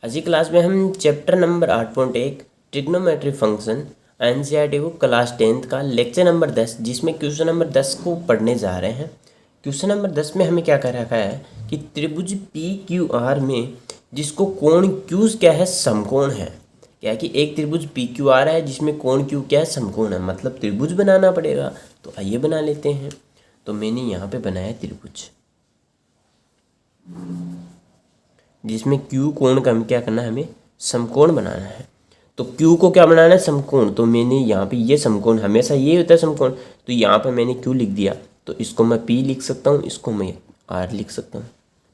आज की क्लास में हम chapter number 8.1 trigonometry function NCERT book class 10th का लेक्चर नंबर 10 जिसमें क्वेश्चन नंबर 10 को पढ़ने जा रहे हैं। क्वेश्चन नंबर 10 में हमें क्या कर रखा है कि त्रिभुज पी क्यू आर में जिसको कोण क्यू क्या है, समकोण है। क्या है कि एक त्रिभुज पी क्यू आर है जिसमें कोण क्यू क्या है, समकोण है, मतलब त्रिभुज बनाना पड़ेगा। तो आइए बना लेते हैं। तो मैंने यहाँ पे बनाया त्रिभुज जिसमें क्यू कोण का हमें क्या करना है, हमें समकोण बनाना है। तो क्यू को क्या बनाना है, समकोण। तो मैंने यहाँ पे ये समकोण हमेशा ये होता है समकोण, तो यहाँ पे मैंने क्यू लिख दिया। तो इसको मैं पी लिख सकता हूँ, इसको मैं आर लिख सकता हूँ।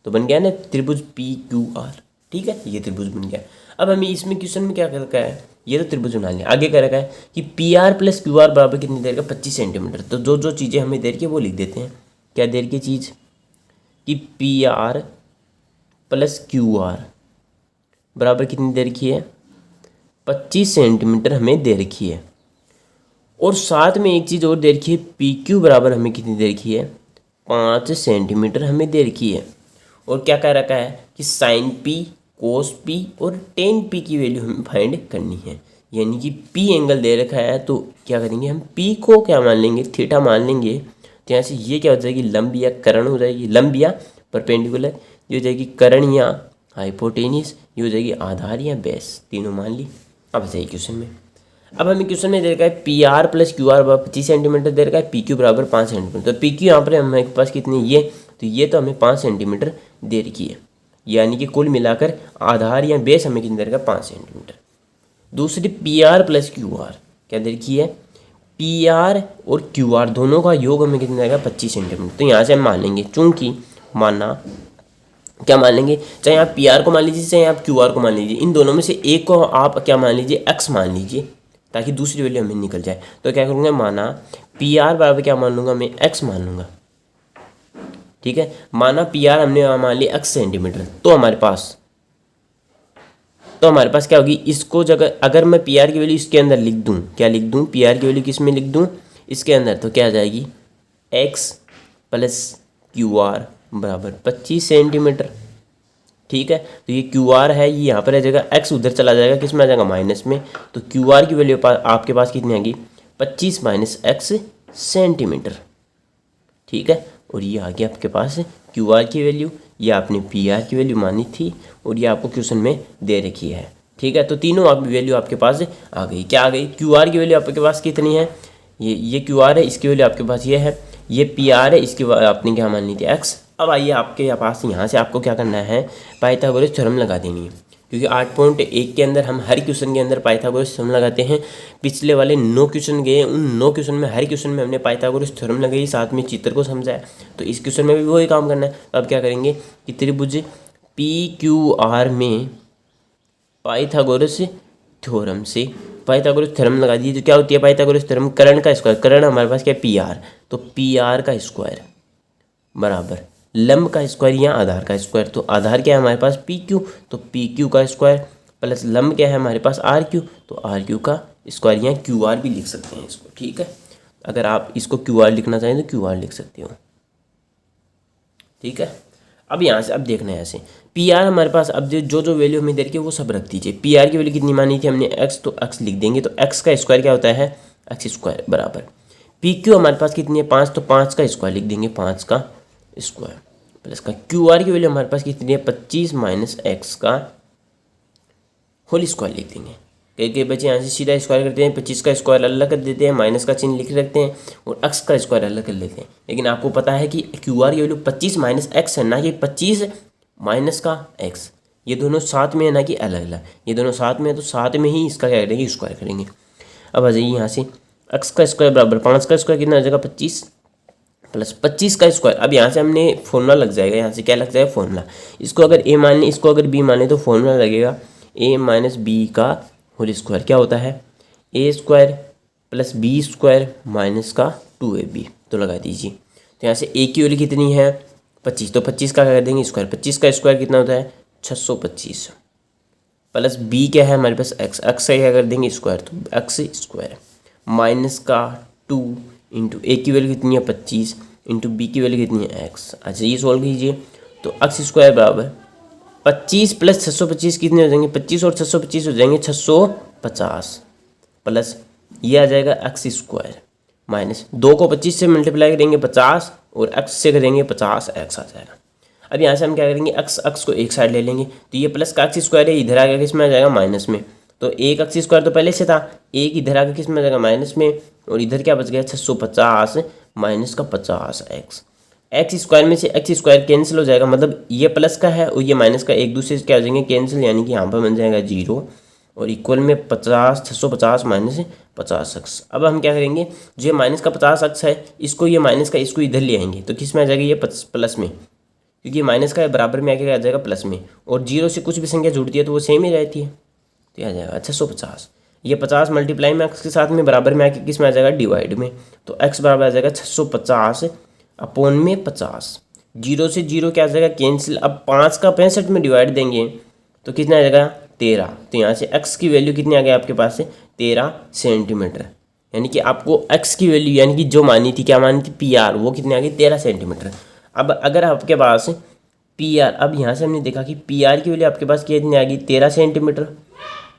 तो बन गया ना त्रिभुज पी क्यू आर। ठीक है, ये त्रिभुज बन गया। अब हमें इसमें क्वेश्चन में क्या कर रखा है, ये तो त्रिभुज बना लिया। आगे क्या रखा है कि P R plus Q R बराबर कितनी देर का, 25 सेंटीमीटर। तो जो जो चीज़ें हमें देर की वो लिख देते हैं। क्या देर की चीज़ कि P R plus Q R बराबर कितनी दे रखी है, 25 सेंटीमीटर हमें दे रखी है। और साथ में एक चीज़ और दे रखी है, पी क्यू बराबर हमें कितनी दे रखी है, 5 सेंटीमीटर हमें दे रखी है। और क्या कह रखा है कि साइन पी, कोस पी और टेन पी की वैल्यू हमें फाइंड करनी है। यानी कि पी एंगल दे रखा है, तो क्या करेंगे हम, पी को क्या मान लेंगे, थीटा मान लेंगे। तो यहाँ से ये क्या हो जाएगी, लंब या कर्ण हो जाएगी, लंब या परपेंडिकुलर, ये हो जाएगी कर्ण या हाइपोटेनियस, ये हो जाएगी आधार या बेस, तीनों मान ली। अब सही क्वेश्चन में, अब हमें क्वेश्चन में दे रखा है P R plus Q R बराबर 25 सेंटीमीटर दे रखा है, पी क्यू बराबर 5 सेंटीमीटर। तो पी क्यू यहाँ पर हमारे पास कितनी, ये तो ये तो हमें 5 सेंटीमीटर दे रखी है। यानी कि कुल मिलाकर आधार या बेस हमें कितनी दे रखा है, 5 सेंटीमीटर। दूसरी P R plus Q R क्या दे रखी है, पी आर और क्यू आर दोनों का योग हमें कितना देगा, 25 सेंटीमीटर। तो यहाँ से हम मान लेंगे, चूंकि माना क्या मान लेंगे, चाहे आप पी आर को मान लीजिए चाहे आप क्यू आर को मान लीजिए, इन दोनों में से एक को आप क्या मान लीजिए, एक्स मान लीजिए, ताकि दूसरी वैल्यू हमें निकल जाए। तो क्या करूँगा, माना पी आर बराबर क्या मान लूँगा, मैं एक्स मान लूँगा। ठीक है, माना पी आर हमने मान लिया एक्स सेंटीमीटर। तो हमारे पास क्या होगी, इसको जगह अगर मैं पी आर की वैल्यू इसके अंदर लिख दूँ, क्या लिख दूँ, पी आर की वैल्यू किस में लिख दूँ, इसके अंदर, तो क्या आ जाएगी, एक्स प्लस क्यू आर बराबर 25 सेंटीमीटर। ठीक है, तो ये क्यू आर है, ये यहाँ पर रह जाएगा, एक्स उधर चला जाएगा, किस में आ जाएगा, माइनस में। तो क्यू आर की वैल्यू आपके पास कितनी आएगी, 25 माइनस एक्स सेंटीमीटर। ठीक है, और ये आ गया आपके पास क्यू आर की वैल्यू, ये आपने पी आर की वैल्यू मानी थी और ये आपको क्वेश्चन में दे रखी है। ठीक है, तो तीनों आप वैल्यू आपके पास आ गई। क्या आ गई, क्यू आर की वैल्यू आपके पास कितनी है, ये क्यू आर है, इसकी वैल्यू आपके पास ये है, ये पी आर है, इसकी आपने क्या मान ली थी, एक्स। अब आइए आपके पास यहाँ से आपको क्या करना है, पाइथागोरस थ्योरम लगा देनी है। क्योंकि 8.1 के अंदर हम हर क्वेश्चन के अंदर पाइथागोरस थ्योरम लगाते हैं। पिछले वाले 9 क्वेश्चन गए, उन 9 क्वेश्चन में हर क्वेश्चन में हमने पाइथागोरस थ्योरम लगाई, साथ में चित्र को समझाया। तो इस क्वेश्चन में भी वही काम करना है। तो अब क्या करेंगे कि त्रिभुज पी क्यू आर में पाइथागोरस थ्योरम से पाइथागोरस थ्योरम लगा दीजिए। तो क्या होती है पाइथागोरस थ्योरम, कर्ण का स्क्वायर, कर्ण हमारे पास क्या है, पी आर, तो पी आर का स्क्वायर बराबर लंब का स्क्वायर या आधार का स्क्वायर। तो आधार क्या है हमारे पास, पी क्यू, तो पी क्यू का स्क्वायर प्लस लंब क्या है हमारे पास, आर क्यू, तो आर क्यू का स्क्वायर या क्यू आर भी लिख सकते हैं इसको। ठीक है, अगर आप इसको क्यू आर लिखना चाहें तो क्यू आर लिख सकते हो। ठीक है, अब यहाँ से अब देखना है ऐसे, पी आर हमारे पास अब जो जो वैल्यू हमें दे रखी है वो सब रख दीजिए। पी आर की वैल्यू कितनी मानी थी हमने, एक्स, तो एक्स लिख देंगे। तो एक्स का स्क्वायर क्या होता है, एक्स स्क्वायर बराबर पी क्यू हमारे पास कितनी है, 5, तो 5 का स्क्वायर लिख देंगे, 5 का स्क्वायर प्लस का क्यू आर की वैल्यू हमारे पास कितनी है, 25 माइनस एक्स का होल स्क्वायर लिख देंगे। कई कई बच्चे यहाँ से सीधा स्क्वायर करते हैं, 25 का स्क्वायर अलग कर देते हैं, माइनस का चिन्ह लिख रखते हैं और एक्स का स्क्वायर अलग कर लेते हैं। लेकिन आपको पता है कि क्यू आर की वैल्यू 25 माइनस एक्स है, ना कि 25 माइनस का एक्स। ये दोनों साथ में है, ना कि अलग अलग। ये दोनों साथ में है, तो साथ में ही इसका क्या करेंगे, स्क्वायर करेंगे। अब आ जाइए यहाँ से, एक्स का स्क्वायर बराबर 5 का स्क्वायर कितना आ जाएगा, 25 प्लस 25 का स्क्वायर। अब यहाँ से हमने फॉर्मूला लग जाएगा, यहाँ से क्या लग जाएगा, फॉर्मूला। इसको अगर ए मान लें, इसको अगर बी मान लें, तो फॉर्मूला लगेगा ए माइनस बी का होल स्क्वायर। क्या होता है, a square plus b square minus का 2ab। तो लगा दीजिए। तो यहाँ से ए की वैल्यू कितनी है, 25, तो 25 का क्या कर देंगे, स्क्वायर। 25 का स्क्वायर कितना होता है, 625 प्लस बी क्या है हमारे पास, एक्स, एक्स का क्या कर देंगे, स्क्वायर, तो एक्स स्क्वायर माइनस का 2 इंटू ए की वैल्यू कितनी है, 25 इंटू बी की वैल्यू कितनी है, एक्स। अच्छा, ये सॉल्व कीजिए। तो एक्स स्क्वायर बराबर 25 प्लस 625 कितने हो जाएंगे, 25 और 625 हो जाएंगे 650 प्लस ये आ जाएगा एक्स स्क्वायर माइनस 2 को 25 से मल्टीप्लाई करेंगे 50 और एक्स से करेंगे 50 एक्स आ जाएगा। अब यहाँ से हम क्या करेंगे, एक्स को एक साइड ले लेंगे, तो ये प्लस का एक्स स्क्वायर है, इधर आगे किस में आ जाएगा माइनस में, तो एक एक्स स्क्वायर तो पहले से था, एक इधर आगे किस में आ जाएगा माइनस में, और इधर क्या बच गया 650 माइनस का 50 एक्स स्क्वायर में से एक्स स्क्वायर कैंसिल हो जाएगा, मतलब ये प्लस का है और ये माइनस का एक दूसरे से क्या हो जाएंगे कैंसिल, यानी कि यहाँ पर बन जाएगा 0 और इक्वल में 50 650 माइनस 50 एक्स। अब हम क्या करेंगे, जो माइनस का 50 एक्स है इसको ये माइनस का इसको इधर ले आएंगे, तो किस में आ जाएगा ये प्लस में, क्योंकि माइनस का बराबर में आके आ जाएगा प्लस में, और 0 से कुछ भी संख्या जुड़ती है तो वो सेम ही रहती है, तो आ जाएगा 650। ये 50 मल्टीप्लाई में एक्स के साथ में बराबर में आके किस में आ जाएगा डिवाइड में, तो एक्स बराबर आ जाएगा 650 अपॉन में 50, 0 से 0 क्या आ जाएगा कैंसिल। अब 5 का 65 में डिवाइड देंगे तो कितना आ जाएगा 13, तो यहाँ से x की वैल्यू कितनी आ गई आपके पास से 13 सेंटीमीटर, यानी कि आपको x की वैल्यू यानी कि जो मानी थी, क्या मानी थी PR, वो कितनी आ गई 13 सेंटीमीटर। अब अगर आपके पास PR, अब यहाँ से हमने देखा कि PR की वैल्यू आपके पास कितनी आ गई 13 सेंटीमीटर,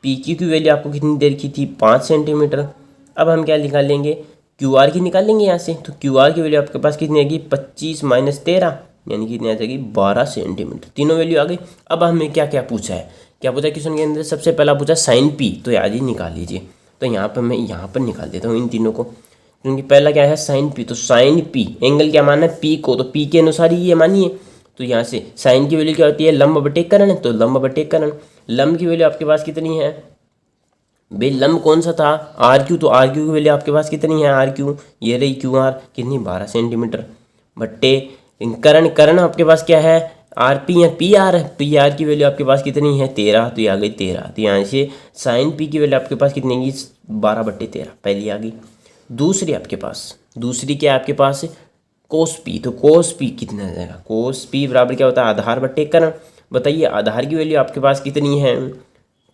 PQ की वैल्यू आपको कितनी देर की थी 5 सेंटीमीटर। अब हम क्या निकाल लेंगे, QR की निकाल लेंगे यहाँ से, तो QR की वैल्यू आपके पास कितनी आएगी 25 माइनस 13, यानी कि कितनी आ जाएगी 12 सेंटीमीटर, तीनों वैल्यू आ गई। अब हमें क्या क्या पूछा है, क्या पूछा क्वेश्चन के अंदर, सबसे पहला पूछा साइन P, तो याद ही निकाल लीजिए, तो यहाँ पर मैं यहाँ पर निकाल देता हूँ इन तीनों को, क्योंकि पहला क्या है साइन P, तो साइन P एंगल क्या माना है P को, तो P के अनुसार ही ये मानिए, तो यहाँ से साइन की वैल्यू क्या होती है लंब बटे कर्ण, तो लंब बटे कर्ण, लंब की वैल्यू आपके पास कितनी है भाई, लंब कौन सा था RQ, तो RQ की वैल्यू आपके पास कितनी है RQ, ये रही QR कितनी 12 सेंटीमीटर बट्टे कर्ण, कर्ण आपके पास क्या है RP या PR, PR की वैल्यू आपके पास कितनी है 13, तो ये आ गई 13, तो यहाँ से साइन P की वैल्यू आपके पास कितनी होगी 12/13, पहली आ गई। दूसरी आपके पास, दूसरी क्या है आपके पास कोस P, तो कोस P कितना आ जाएगा, कोस P बराबर क्या होता है आधार बट्टे कर्ण। बताइए आधार की वैल्यू आपके पास कितनी है,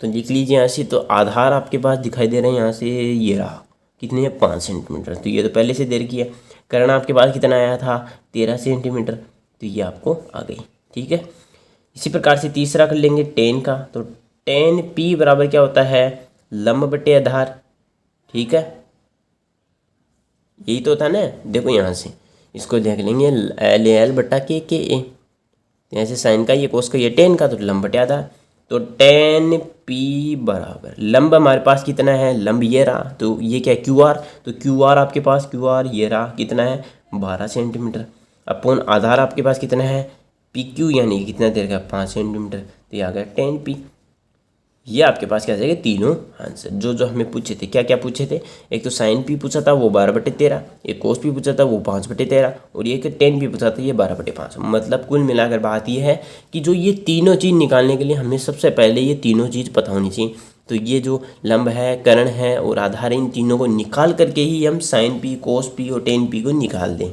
तो लिख लीजिए यहाँ से, तो आधार आपके पास दिखाई दे रहे हैं यहाँ से, ये रहा कितनी है 5 सेंटीमीटर, तो ये तो पहले से दे रखी है। कर्ण आपके पास कितना आया था 13 सेंटीमीटर, तो ये आपको आ गई, ठीक है। इसी प्रकार से तीसरा कर लेंगे टेन का, तो टेन P बराबर क्या होता है लंब बटे आधार, ठीक है, यही तो होता है ना। देखो यहाँ से इसको देख लेंगे L बटा के ए, यहाँ से साइन का ये कोस का ये टेन का, तो लंब बटे आधार, तो टेन P बराबर लंब हमारे पास कितना है, लंब ये रहा, तो ये क्या है QR, तो QR आपके पास QR ये रहा कितना है 12 सेंटीमीटर, अपॉन आधार आपके पास कितना है PQ यानी कि कितना देर का 5 सेंटीमीटर, तो ये आ गया 10P। ये आपके पास क्या जाएगा तीनों आंसर जो जो हमें पूछे थे। क्या क्या पूछे थे, एक तो साइन P पूछा था वो 12/13, एक कोस P पूछा था वो 5/13, और एक टेन P पूछा था ये 12/5। मतलब कुल मिलाकर बात ये है कि जो ये तीनों चीज़ निकालने के लिए हमें सबसे पहले ये तीनों चीज़ पता होनी चाहिए। तो ये जो लंब है, कर्ण है और आधार, इन तीनों को निकाल करके ही हम साइन P, कोस P और टेन P को निकाल दें,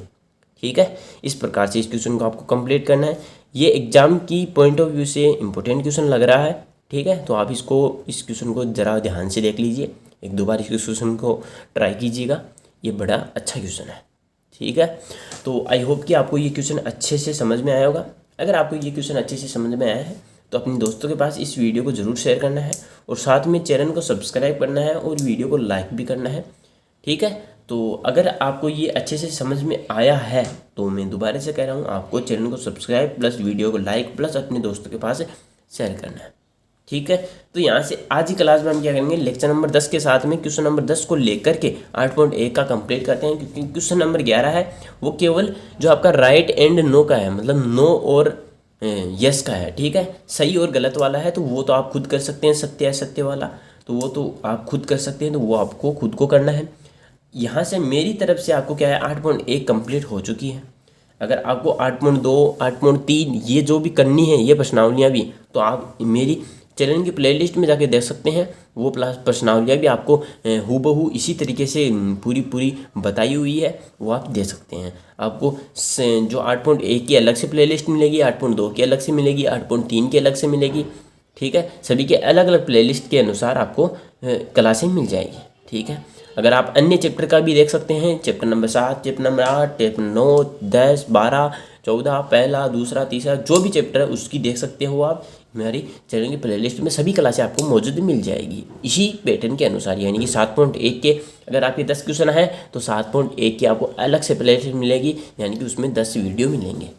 ठीक है। इस प्रकार से इस क्वेश्चन को आपको कंप्लीट करना है। ये एग्जाम की पॉइंट ऑफ व्यू से इम्पोर्टेंट क्वेश्चन लग रहा है, ठीक है। तो आप इस क्वेश्चन को ज़रा ध्यान से देख लीजिए, एक दो बार इस क्वेश्चन को ट्राई कीजिएगा, ये बड़ा अच्छा क्वेश्चन है, ठीक है। तो आई होप कि आपको ये क्वेश्चन अच्छे से समझ में आया होगा। अगर आपको ये क्वेश्चन अच्छे से समझ में आया है तो अपने दोस्तों के पास इस वीडियो को ज़रूर शेयर करना है, और साथ में चैनल को सब्सक्राइब करना है और वीडियो को लाइक भी करना है, ठीक है। तो अगर आपको ये अच्छे से समझ में आया है तो मैं दोबारा से कह रहा हूँ, आपको चैनल को सब्सक्राइब प्लस वीडियो को लाइक प्लस अपने दोस्तों के पास शेयर करना है, ठीक है। तो यहाँ से आज की क्लास में हम क्या करेंगे, लेक्चर नंबर 10 के साथ में क्वेश्चन नंबर 10 को लेकर के 8.1 का कंप्लीट करते हैं, क्योंकि क्वेश्चन नंबर 11 है वो केवल जो आपका राइट एंड नो का है, मतलब नो और यस का है, ठीक है। सही और गलत वाला है तो वो तो आप खुद कर सकते हैं, सत्य असत्य वाला तो वो तो आप खुद कर सकते हैं, तो वो आपको खुद को करना है। यहाँ से मेरी तरफ से आपको क्या है 8.1 कंप्लीट हो चुकी है। अगर आपको 8.2 8.3 ये जो भी करनी है ये प्रश्नावलियाँ भी, तो आप मेरी चैनल की प्लेलिस्ट में जाके देख सकते हैं, वो प्रश्नावलियाँ भी आपको हूबहू इसी तरीके से पूरी बताई हुई है, वो आप दे सकते हैं। आपको जो 8.1 की अलग से प्लेलिस्ट मिलेगी, 8.2 की अलग से मिलेगी, 8.3 की अलग से मिलेगी, ठीक है। सभी के अलग अलग प्लेलिस्ट के अनुसार आपको क्लासें मिल जाएगी, ठीक है। अगर आप अन्य चैप्टर का भी देख सकते हैं, chapter number 7, chapter number 8, chapter 9, 10, 12, 14, पहला, दूसरा, तीसरा, जो भी चैप्टर है उसकी देख सकते हो आप। हमारी चैनल की प्लेलिस्ट में सभी क्लासें आपको मौजूद मिल जाएगी इसी पैटर्न के अनुसार, यानी कि 7.1 के अगर आपके 10 क्वेश्चन है तो 7.1 की आपको अलग से प्लेलिस्ट मिलेगी, यानी कि उसमें 10 वीडियो मिलेंगे।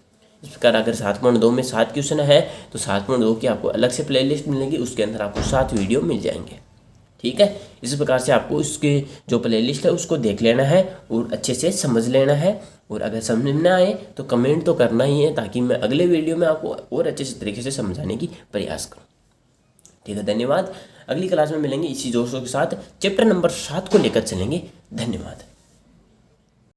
इस प्रकार अगर 7.2 में 7 क्वेश्चन है तो 7.2 की आपको अलग से प्लेलिस्ट मिलेगी, उसके अंदर आपको 7 वीडियो मिल जाएंगे। ठीक है, इस प्रकार से आपको इसके जो प्लेलिस्ट है उसको देख लेना है और अच्छे से समझ लेना है, और अगर समझ में ना आए तो कमेंट तो करना ही है, ताकि मैं अगले वीडियो में आपको और अच्छे से तरीके से समझाने की प्रयास करूँ। ठीक है, धन्यवाद। अगली क्लास में मिलेंगे इसी जोशों के साथ, चैप्टर नंबर 7 को लेकर चलेंगे। धन्यवाद।